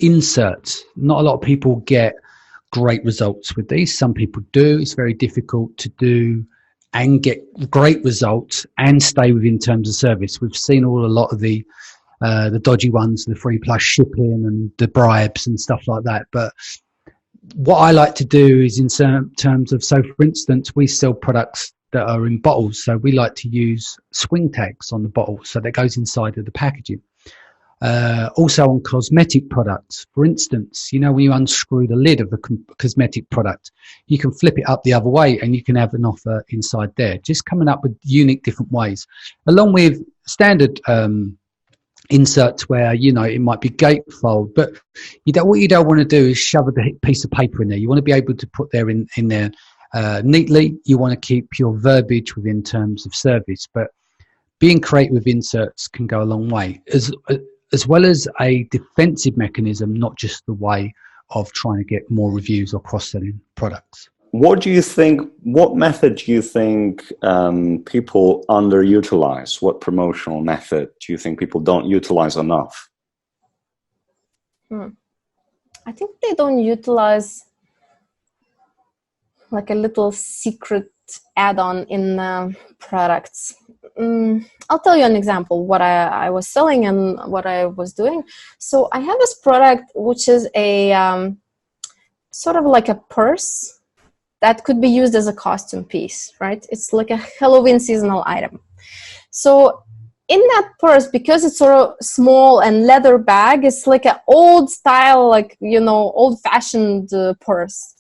Inserts. Not a lot of people get great results with these. Some people do. It's very difficult to do and get great results and stay within terms of service. We've seen a lot of the dodgy ones, the free plus shipping and the bribes and stuff like that. But what I like to do is in terms of, so for instance, we sell products that are in bottles. So we like to use swing tags on the bottle. So that goes inside of the packaging. Also on cosmetic products, for instance, you know, when you unscrew the lid of a cosmetic product, you can flip it up the other way and you can have an offer inside there. Just coming up with unique different ways, along with standard inserts where, you know, it might be gatefold, but what you don't want to do is shove a piece of paper in there. You want to be able to put there in there neatly. You want to keep your verbiage within terms of service, but being creative with inserts can go a long way, as well as a defensive mechanism, not just the way of trying to get more reviews or cross-selling products. What method do you think people underutilize? What promotional method do you think people don't utilize enough? I think they don't utilize like a little secret add-on in products. I'll tell you an example, what I was selling and what I was doing. So I have this product, which is a sort of like a purse that could be used as a costume piece, right? It's like a Halloween seasonal item. So in that purse, because it's sort of small and leather bag, it's like an old style, like, you know, old fashioned purse.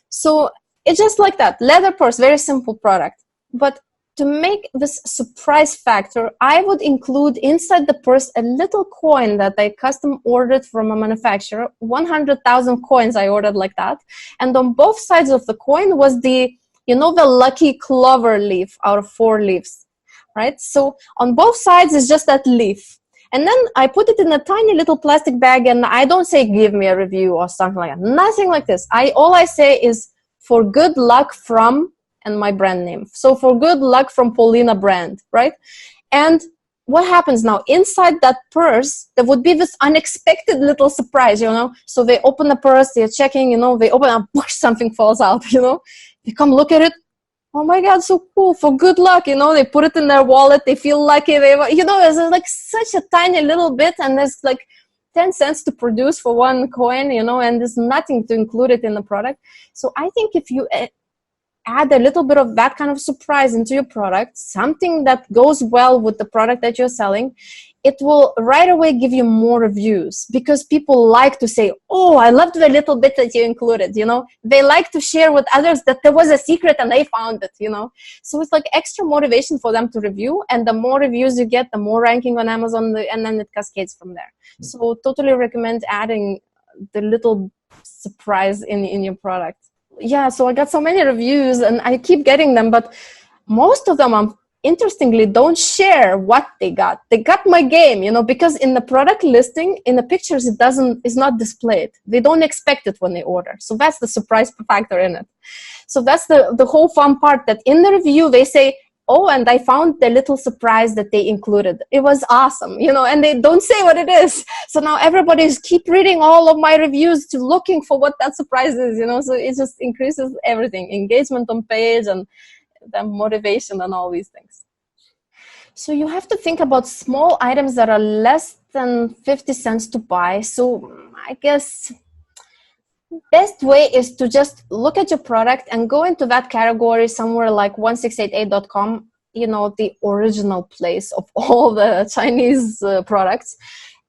So it's just like that, leather purse, very simple product. But to make this surprise factor, I would include inside the purse a little coin that I custom ordered from a manufacturer. 100,000 coins I ordered like that. And on both sides of the coin was the, you know, the lucky clover leaf out of 4 leaves, right? So on both sides is just that leaf. And then I put it in a tiny little plastic bag, and I don't say give me a review or something like that. Nothing like this. All I say is for good luck from, and my brand name. So for good luck from Paulina brand, right? And what happens now? Inside that purse, there would be this unexpected little surprise, you know? So they open the purse, they're checking, you know, they open and push, something falls out, you know? They come look at it. Oh my God, so cool, for good luck, you know? They put it in their wallet, they feel lucky, you know, it's like such a tiny little bit, and there's like 10 cents to produce for 1 coin, you know, and there's nothing to include it in the product. So I think if you add a little bit of that kind of surprise into your product, something that goes well with the product that you're selling, it will right away give you more reviews, because people like to say, oh, I loved the little bit that you included, you know. They like to share with others that there was a secret and they found it, you know. So it's like extra motivation for them to review, and the more reviews you get, the more ranking on Amazon, and then it cascades from there. So totally recommend adding the little surprise in your product. Yeah, so I got so many reviews and I keep getting them, but most of them, interestingly, don't share what they got. They got my game, you know, because in the product listing, in the pictures, it's not displayed. They don't expect it when they order. So that's the surprise factor in it. So that's the whole fun part, that in the review, they say, oh, and I found the little surprise that they included. It was awesome, you know, and they don't say what it is. So now everybody's keep reading all of my reviews to looking for what that surprise is, you know, so it just increases everything, engagement on page and the motivation and all these things. So you have to think about small items that are less than 50 cents to buy. So I guess best way is to just look at your product and go into that category somewhere like 1688.com, you know, the original place of all the Chinese products.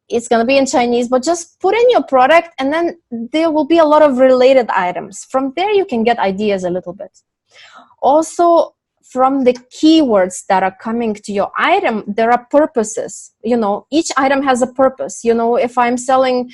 It's going to be in Chinese, but just put in your product, and then there will be a lot of related items. From there, you can get ideas a little bit. Also, from the keywords that are coming to your item, there are purposes. You know, each item has a purpose. You know, if I'm selling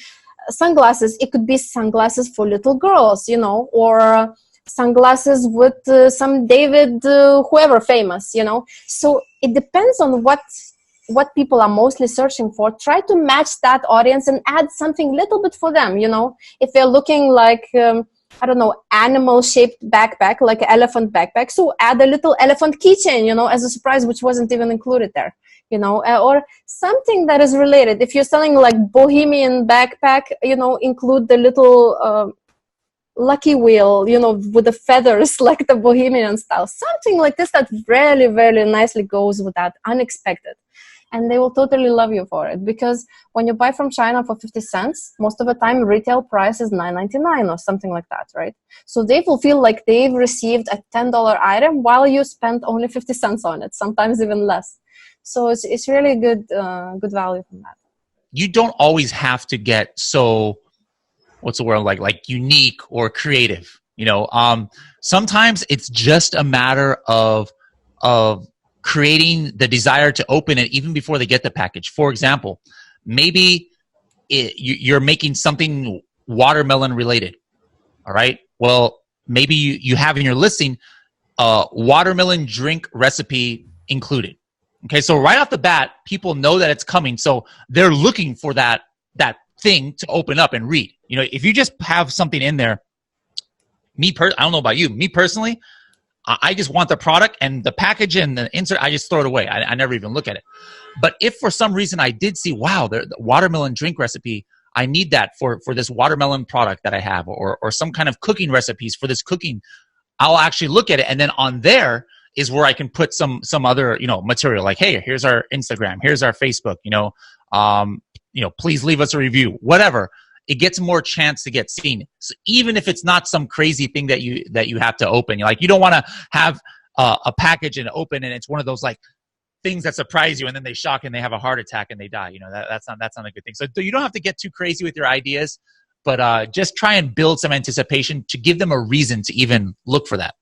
sunglasses, it could be sunglasses for little girls, you know, or sunglasses with some David, whoever famous, you know. So it depends on what people are mostly searching for. Try to match that audience and add something little bit for them, you know. If they're looking like, I don't know, animal-shaped backpack, like an elephant backpack, so add a little elephant keychain, you know, as a surprise, which wasn't even included there. or something that is related. If you're selling like bohemian backpack, include the little lucky wheel, with the feathers, like the bohemian style, something like this that really, very nicely goes with that, unexpected. And they will totally love you for it, because when you buy from China for 50 cents, most of the time retail price is $9.99 or something like that, right? So they will feel like they've received a $10 item while you spent only 50 cents on it, sometimes even less. So it's really good value from that. You don't always have to get so, what's the word, like unique or creative. Sometimes it's just a matter of creating the desire to open it even before they get the package. For example, maybe you're making something watermelon related. All right. Well, maybe you have in your listing a watermelon drink recipe included. Okay. So right off the bat, people know that it's coming. So they're looking for that thing to open up and read. If you just have something in there, I don't know about you, me personally, I just want the product and the package and the insert, I just throw it away. I never even look at it. But if for some reason I did see, wow, the watermelon drink recipe, I need that for this watermelon product that I have, or some kind of cooking recipes for this cooking, I'll actually look at it. And then on there is where I can put some other, material, like, hey, here's our Instagram, here's our Facebook, please leave us a review, whatever. It gets more chance to get seen. So even if it's not some crazy thing that you have to open, you don't want to have a package and open, and it's one of those like things that surprise you, and then they shock and they have a heart attack and they die. That's not a good thing. So you don't have to get too crazy with your ideas, but just try and build some anticipation to give them a reason to even look for that.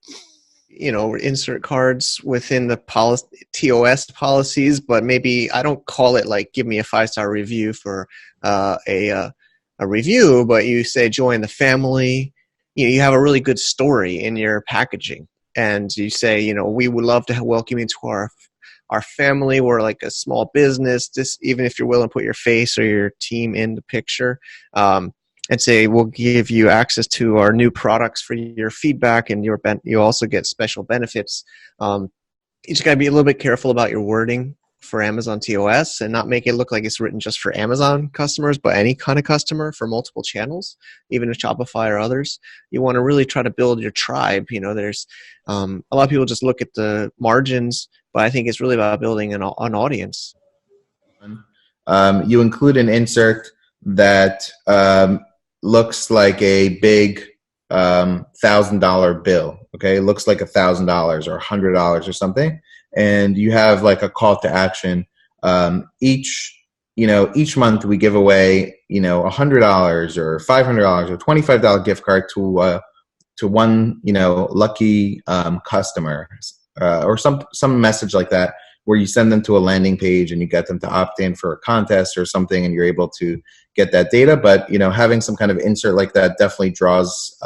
Insert cards within the TOS policies, but maybe I don't call it like give me a 5-star review for a review, but you say join the family. You have a really good story in your packaging, and you say, we would love to welcome you to our family. We're like a small business. Just even if you're willing to put your face or your team in the picture, and say we'll give you access to our new products for your feedback, and you also get special benefits. You just got to be a little bit careful about your wording for Amazon TOS and not make it look like it's written just for Amazon customers, but any kind of customer for multiple channels, even if Shopify or others. You want to really try to build your tribe. There's a lot of people just look at the margins, but I think it's really about building an audience. You include an insert that looks like a big $1,000 bill. Okay, it looks like $1,000 or $100 or something. And you have like a call to action. Each month we give away, $100 or $500 or $25 gift card to one, lucky customer, or some message like that, where you send them to a landing page and you get them to opt in for a contest or something, and you're able to get that data. But having some kind of insert like that definitely draws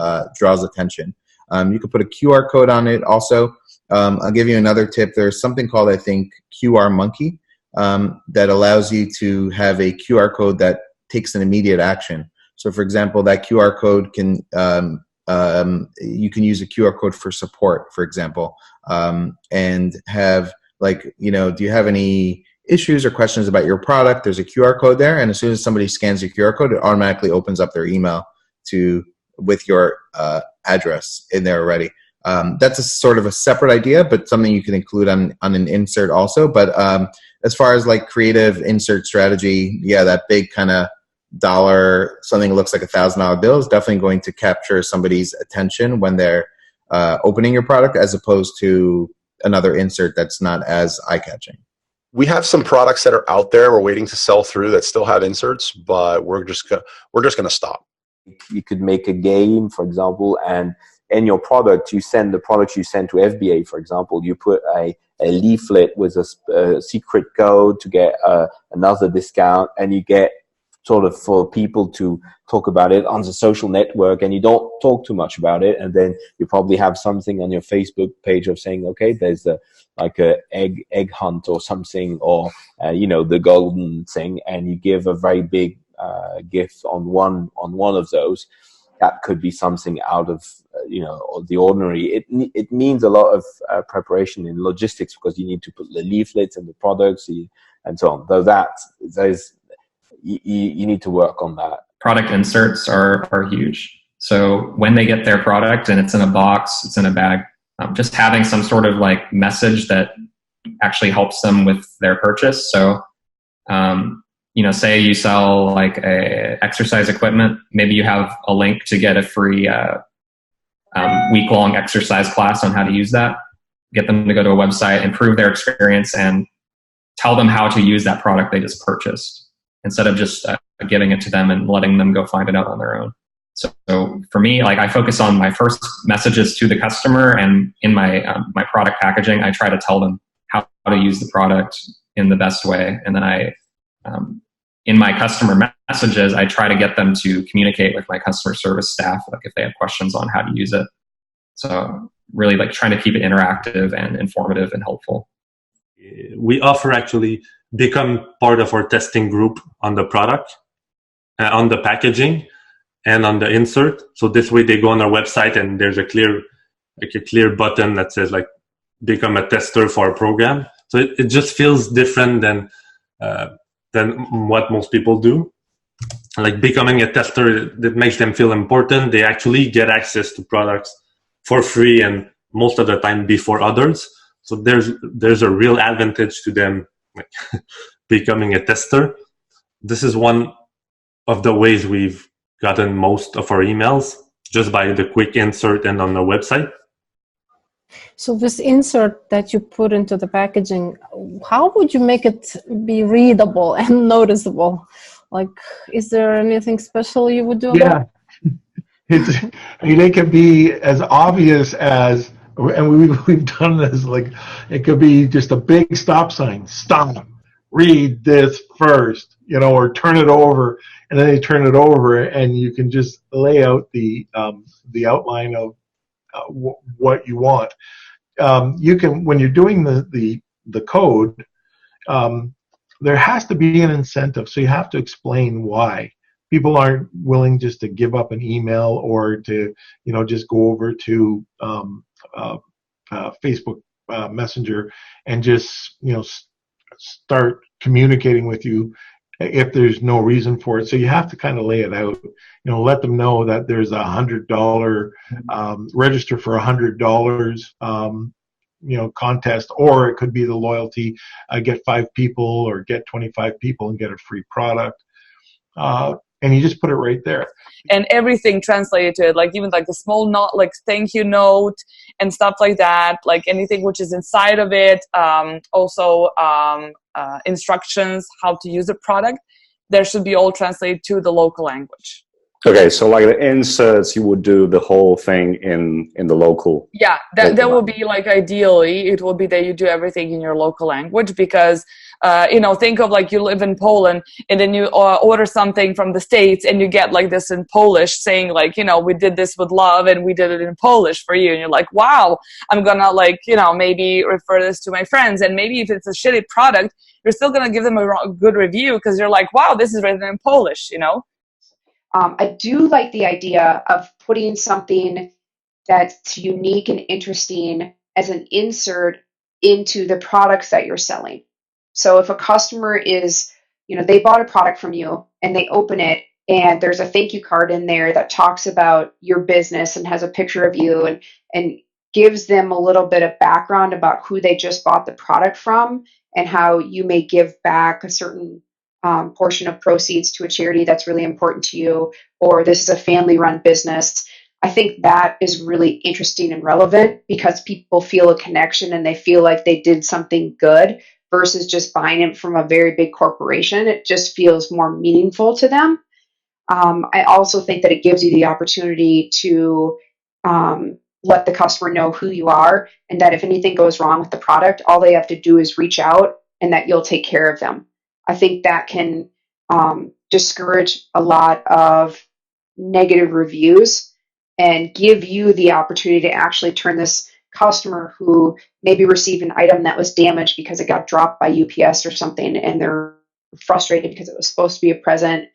attention. You could put a QR code on it also. I'll give you another tip. There's something called, I think, QR Monkey, that allows you to have a QR code that takes an immediate action. So, for example, that QR code can you can use a QR code for support, for example, and have do you have any issues or questions about your product? There's a QR code there, and as soon as somebody scans your QR code, it automatically opens up their email with your address in there already. That's a sort of a separate idea, but something you can include on an insert also. But as far as like creative insert strategy, that big kind of dollar, something that looks like $1,000 bill is definitely going to capture somebody's attention when they're opening your product, as opposed to another insert that's not as eye-catching. We have some products that are out there we're waiting to sell through that still have inserts, but we're just going to stop. You could make a game, for example, and in your product, you send the product you send to FBA, for example, you put a leaflet with a secret code to get another discount, and you get sort of for people to talk about it on the social network, and you don't talk too much about it. And then you probably have something on your Facebook page of saying, okay, there's a egg hunt or something, or, the golden thing. And you give a very big gift on one of those. That could be something out of the ordinary. It means a lot of preparation in logistics, because you need to put the leaflets and the products. and so on. Though you need to work on that. Product inserts are huge. So when they get their product and it's in a box, it's in a bag, just having some sort of like message that actually helps them with their purchase. So, say you sell like a exercise equipment, maybe you have a link to get a free week-long exercise class on how to use that. Get them to go to a website, improve their experience, and tell them how to use that product they just purchased, instead of just giving it to them and letting them go find it out on their own. So for me, like I focus on my first messages to the customer, and in my my product packaging, I try to tell them how to use the product in the best way. And then in my customer messages, I try to get them to communicate with my customer service staff, like if they have questions on how to use it. So really like trying to keep it interactive and informative and helpful. We offer actually become part of our testing group on the product, on the packaging, and on the insert. So this way they go on our website and there's a clear button that says like become a tester for a program. So it just feels different than what most people do. Like becoming a tester, that makes them feel important. They actually get access to products for free and most of the time before others. So there's a real advantage to them becoming a tester. This is one of the ways we've gotten most of our emails, just by the quick insert and on the website. So this insert that you put into the packaging, how would you make it be readable and noticeable? Like, is there anything special you would do? Yeah, it can be as obvious as, and we've done this, like it could be just a big stop sign, stop, read this first, or turn it over, and then they turn it over, and you can just lay out the outline of what you want. You can, when you're doing the code, there has to be an incentive, so you have to explain why. People aren't willing just to give up an email or to just go over to Facebook Messenger and just start communicating with you if there's no reason for it. So you have to kind of lay it out, let them know that there's $100 register for $100 contest, or it could be the loyalty, get 5 people or get 25 people and get a free product. And you just put it right there. And everything translated, like even like the small note, like thank you note and stuff like that, like anything which is inside of it. Also instructions how to use the product. There should be all translated to the local language. Okay, so like the inserts, you would do the whole thing in the local. Yeah, that would be like ideally, it would be that you do everything in your local language, because think of like you live in Poland and then you order something from the States and you get like this in Polish saying like, we did this with love and we did it in Polish for you. And you're like, wow, I'm gonna like, maybe refer this to my friends. And maybe if it's a shitty product, you're still gonna give them a good review because you're like, wow, this is written in Polish, I do like the idea of putting something that's unique and interesting as an insert into the products that you're selling. So if a customer is, they bought a product from you and they open it and there's a thank you card in there that talks about your business and has a picture of you and gives them a little bit of background about who they just bought the product from and how you may give back a certain portion of proceeds to a charity that's really important to you, or this is a family-run business. I think that is really interesting and relevant because people feel a connection and they feel like they did something good versus just buying it from a very big corporation. It just feels more meaningful to them. I also think that it gives you the opportunity to let the customer know who you are and that if anything goes wrong with the product, all they have to do is reach out and that you'll take care of them. I think that can discourage a lot of negative reviews and give you the opportunity to actually turn this customer who maybe received an item that was damaged because it got dropped by UPS or something and they're frustrated because it was supposed to be a present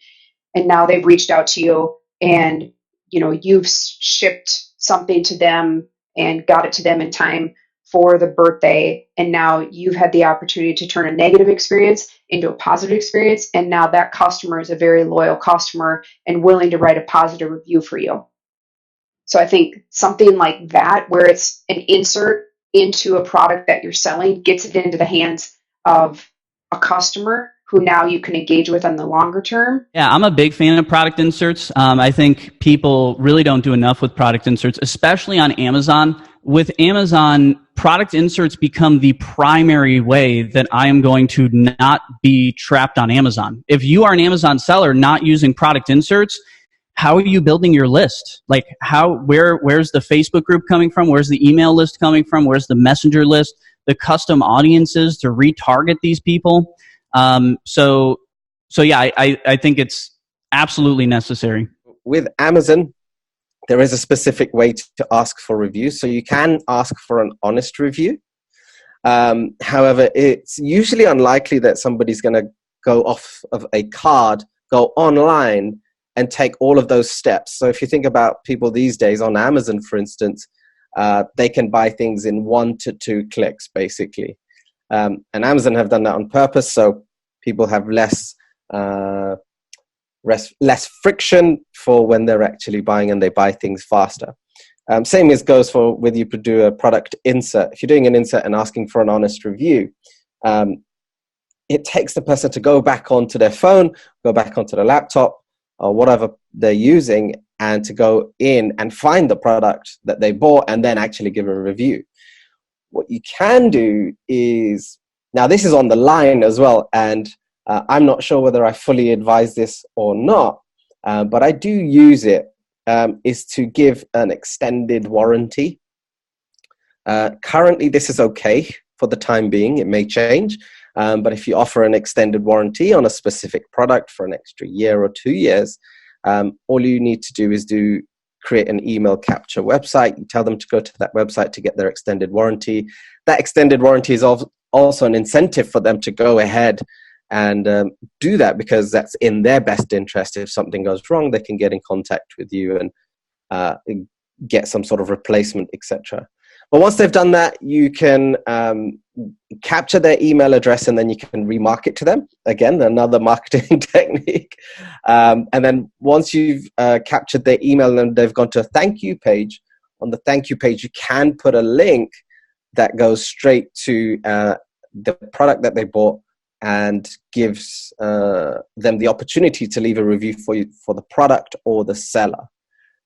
and now they've reached out to you and you've shipped something to them and got it to them in time for the birthday, and now you've had the opportunity to turn a negative experience into a positive experience, and now that customer is a very loyal customer and willing to write a positive review for you. So I think something like that, where it's an insert into a product that you're selling, gets it into the hands of a customer who now you can engage with on the longer term. Yeah, I'm a big fan of product inserts. I think people really don't do enough with product inserts, especially on Amazon. With Amazon, product inserts become the primary way that I am going to not be trapped on Amazon. If you are an Amazon seller not using product inserts, how are you building your list? Like where's the Facebook group coming from? Where's the email list coming from? Where's the messenger list? The custom audiences to retarget these people? So yeah, I think it's absolutely necessary. With Amazon, there is a specific way to ask for reviews. So you can ask for an honest review. However, it's usually unlikely that somebody's going to go off of a card, go online, and take all of those steps. So if you think about people these days on Amazon, for instance, they can buy things in 1 to 2 clicks, basically. And Amazon have done that on purpose, so people have less friction for when they're actually buying, and they buy things faster. Same as goes for whether you do a product insert. If you're doing an insert and asking for an honest review, it takes the person to go back onto their phone, go back onto the laptop, or whatever they're using, and to go in and find the product that they bought and then actually give a review. What you can do is, now this is on the line as well, and I'm not sure whether I fully advise this or not, but I do use it, is to give an extended warranty. Currently, this is okay for the time being. It may change, but if you offer an extended warranty on a specific product for an extra year or 2 years, all you need to do is create an email capture website. You tell them to go to that website to get their extended warranty. That extended warranty is also an incentive for them to go ahead and do that, because that's in their best interest. If something goes wrong, they can get in contact with you and get some sort of replacement, etc. But once they've done that, you can capture their email address, and then you can remarket to them. Again, another marketing technique. And then once you've captured their email and they've gone to a thank you page, on the thank you page, you can put a link that goes straight to the product that they bought and gives them the opportunity to leave a review for you for the product or the seller.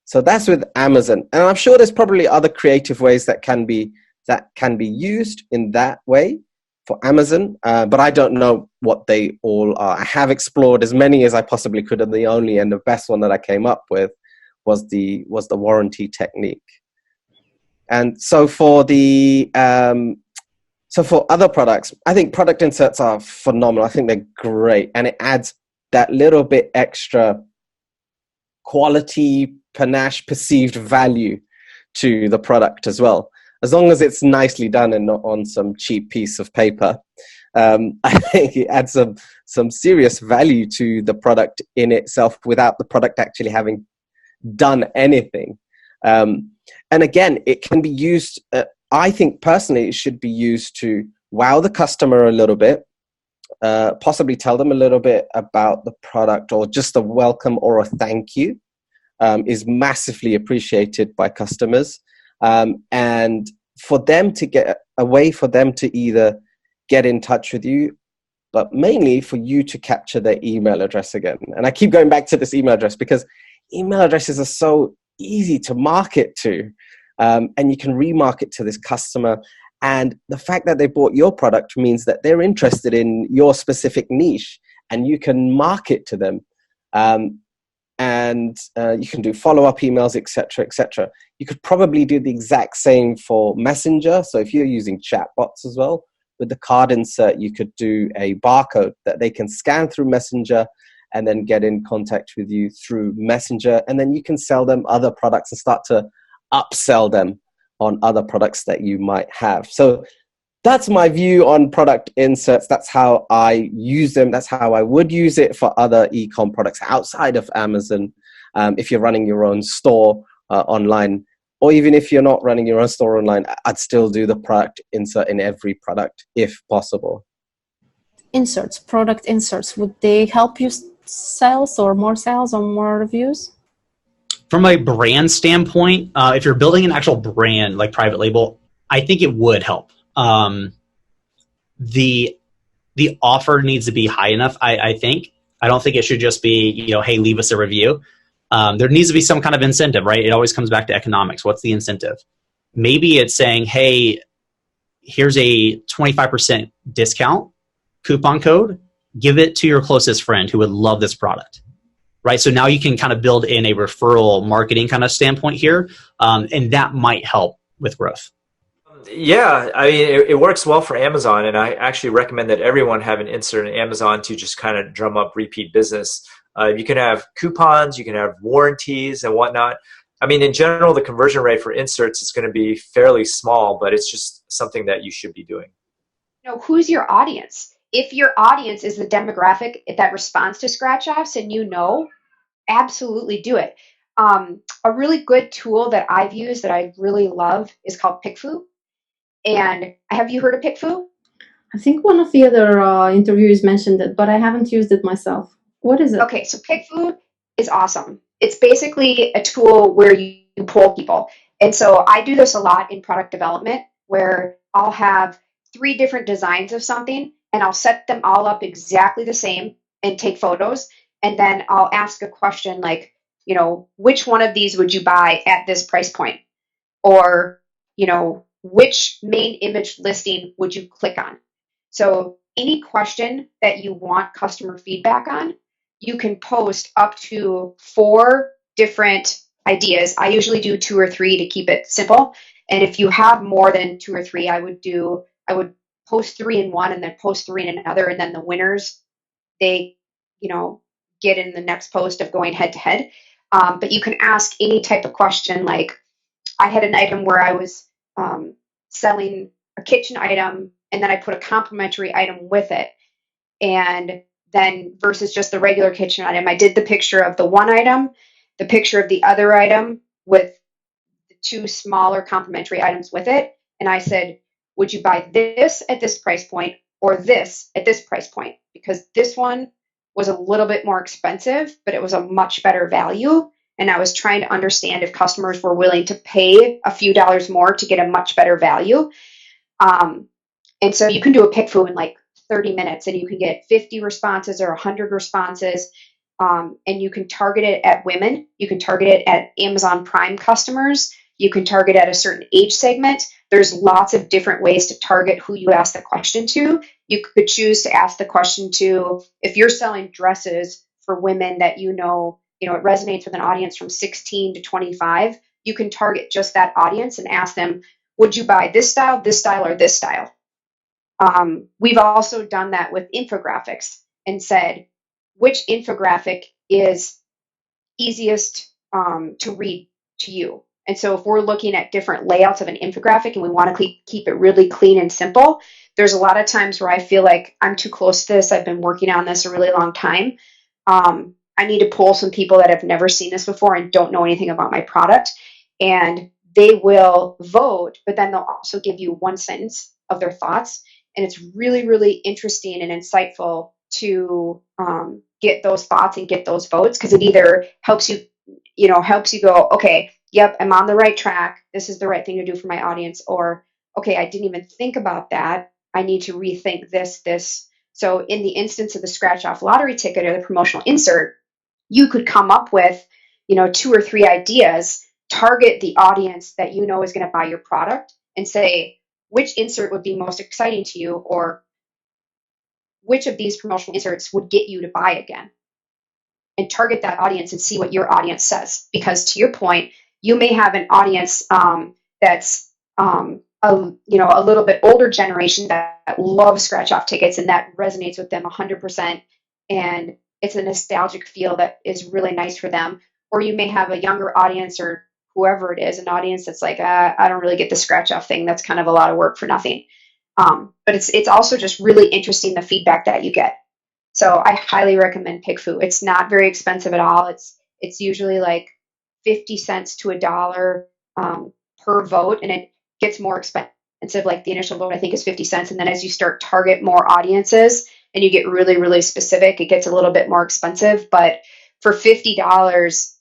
So that's with Amazon, and I'm sure there's probably other creative ways that can be used in that way for Amazon, but I don't know what they all are. I have explored as many as I possibly could, and the only and the best one that I came up with was the warranty technique. And so for for other products, I think product inserts are phenomenal. I think they're great, and it adds that little bit extra quality, panache, perceived value to the product as well, as long as it's nicely done and not on some cheap piece of paper. I think it adds some serious value to the product in itself without the product actually having done anything. And again, it can be used, I think personally it should be used to wow the customer a little bit, possibly tell them a little bit about the product, or just a welcome or a thank you is massively appreciated by customers. And for them to get a way for them to either get in touch with you, but mainly for you to capture their email address again. And I keep going back to this email address because email addresses are so easy to market to, and you can remarket to this customer. And the fact that they bought your product means that they're interested in your specific niche, and you can market to them. And you can do follow-up emails, etc., etc. You could probably do the exact same for Messenger. So if you're using chatbots as well, with the card insert, you could do a barcode that they can scan through Messenger and then get in contact with you through Messenger. And then you can sell them other products and start to upsell them on other products that you might have. So that's my view on product inserts. That's how I use them. That's how I would use it for other e-com products outside of Amazon. If you're running your own store online, or even if you're not running your own store online, I'd still do the product insert in every product if possible. Inserts, product inserts, would they help you sales or more reviews? From a brand standpoint, if you're building an actual brand like private label, I think it would help. The offer needs to be high enough, I think. I don't think it should just be, hey, leave us a review. There needs to be some kind of incentive, right? It always comes back to economics. What's the incentive? Maybe it's saying, hey, here's a 25% discount coupon code. Give it to your closest friend who would love this product, right? So now you can kind of build in a referral marketing kind of standpoint here, and that might help with growth. Yeah, I mean, it works well for Amazon, and I actually recommend that everyone have an insert in Amazon to just kind of drum up repeat business. You can have coupons, you can have warranties and whatnot. I mean, in general, the conversion rate for inserts is going to be fairly small, but it's just something that you should be doing. Who's your audience? If your audience is the demographic that responds to scratch offs and absolutely do it. A really good tool that I've used that I really love is called PickFu. And have you heard of PickFu? I think one of the other interviews mentioned it, but I haven't used it myself. What is it? Okay, so PickFu is awesome. It's basically a tool where you poll people. And so I do this a lot in product development where I'll have 3 different designs of something and I'll set them all up exactly the same and take photos. And then I'll ask a question like, which one of these would you buy at this price point? Or, which main image listing would you click on? So any question that you want customer feedback on, you can post up to 4 different ideas. I usually do 2 or 3 to keep it simple. And if you have more than 2 or 3, I would post 3 in one and then post 3 in another. And then the winners, they, get in the next post of going head to head. But you can ask any type of question. Like I had an item where I was selling a kitchen item and then I put a complimentary item with it. And then versus just the regular kitchen item, I did the picture of the one item, the picture of the other item with the 2 smaller complimentary items with it. And I said, would you buy this at this price point or this at this price point? Because this one was a little bit more expensive, but it was a much better value. And I was trying to understand if customers were willing to pay a few dollars more to get a much better value. And so you can do a PickFu in like 30 minutes and you can get 50 responses or 100 responses. And you can target it at women. You can target it at Amazon Prime customers. You can target at a certain age segment. There's lots of different ways to target who you ask the question to. You could choose to ask the question to, if you're selling dresses for women that it resonates with an audience from 16 to 25, you can target just that audience and ask them, would you buy this style, or this style? We've also done that with infographics and said, which infographic is easiest to read to you? And so if we're looking at different layouts of an infographic and we want to keep it really clean and simple, there's a lot of times where I feel like I'm too close to this. I've been working on this a really long time. I need to pull some people that have never seen this before and don't know anything about my product. And they will vote, but then they'll also give you 1 sentence of their thoughts. And it's really, really interesting and insightful to get those thoughts and get those votes, because it either helps you go, okay, yep, I'm on the right track. This is the right thing to do for my audience. Or, okay, I didn't even think about that. I need to rethink this. So in the instance of the scratch off lottery ticket or the promotional insert, you could come up with, 2 or 3 ideas, target the audience that is going to buy your product and say, which insert would be most exciting to you, or which of these promotional inserts would get you to buy again, and target that audience and see what your audience says. Because to your point, you may have an audience that's a little bit older generation that loves scratch off tickets, and that resonates with them 100%. And it's a nostalgic feel that is really nice for them. Or you may have a younger audience, or whoever it is, an audience that's like, I don't really get the scratch off thing. That's kind of a lot of work for nothing. But it's also just really interesting, the feedback that you get. So I highly recommend PickFu. It's not very expensive at all. It's usually like 50 cents to $1. per vote, and it gets more expensive. Like the initial vote, I think, is 50 cents. And then as you start target more audiences and you get really, really specific, it gets a little bit more expensive. But for $50,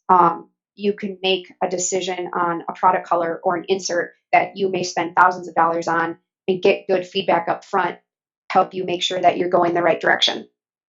you can make a decision on a product color or an insert that you may spend thousands of dollars on and get good feedback up front, help you make sure that you're going the right direction.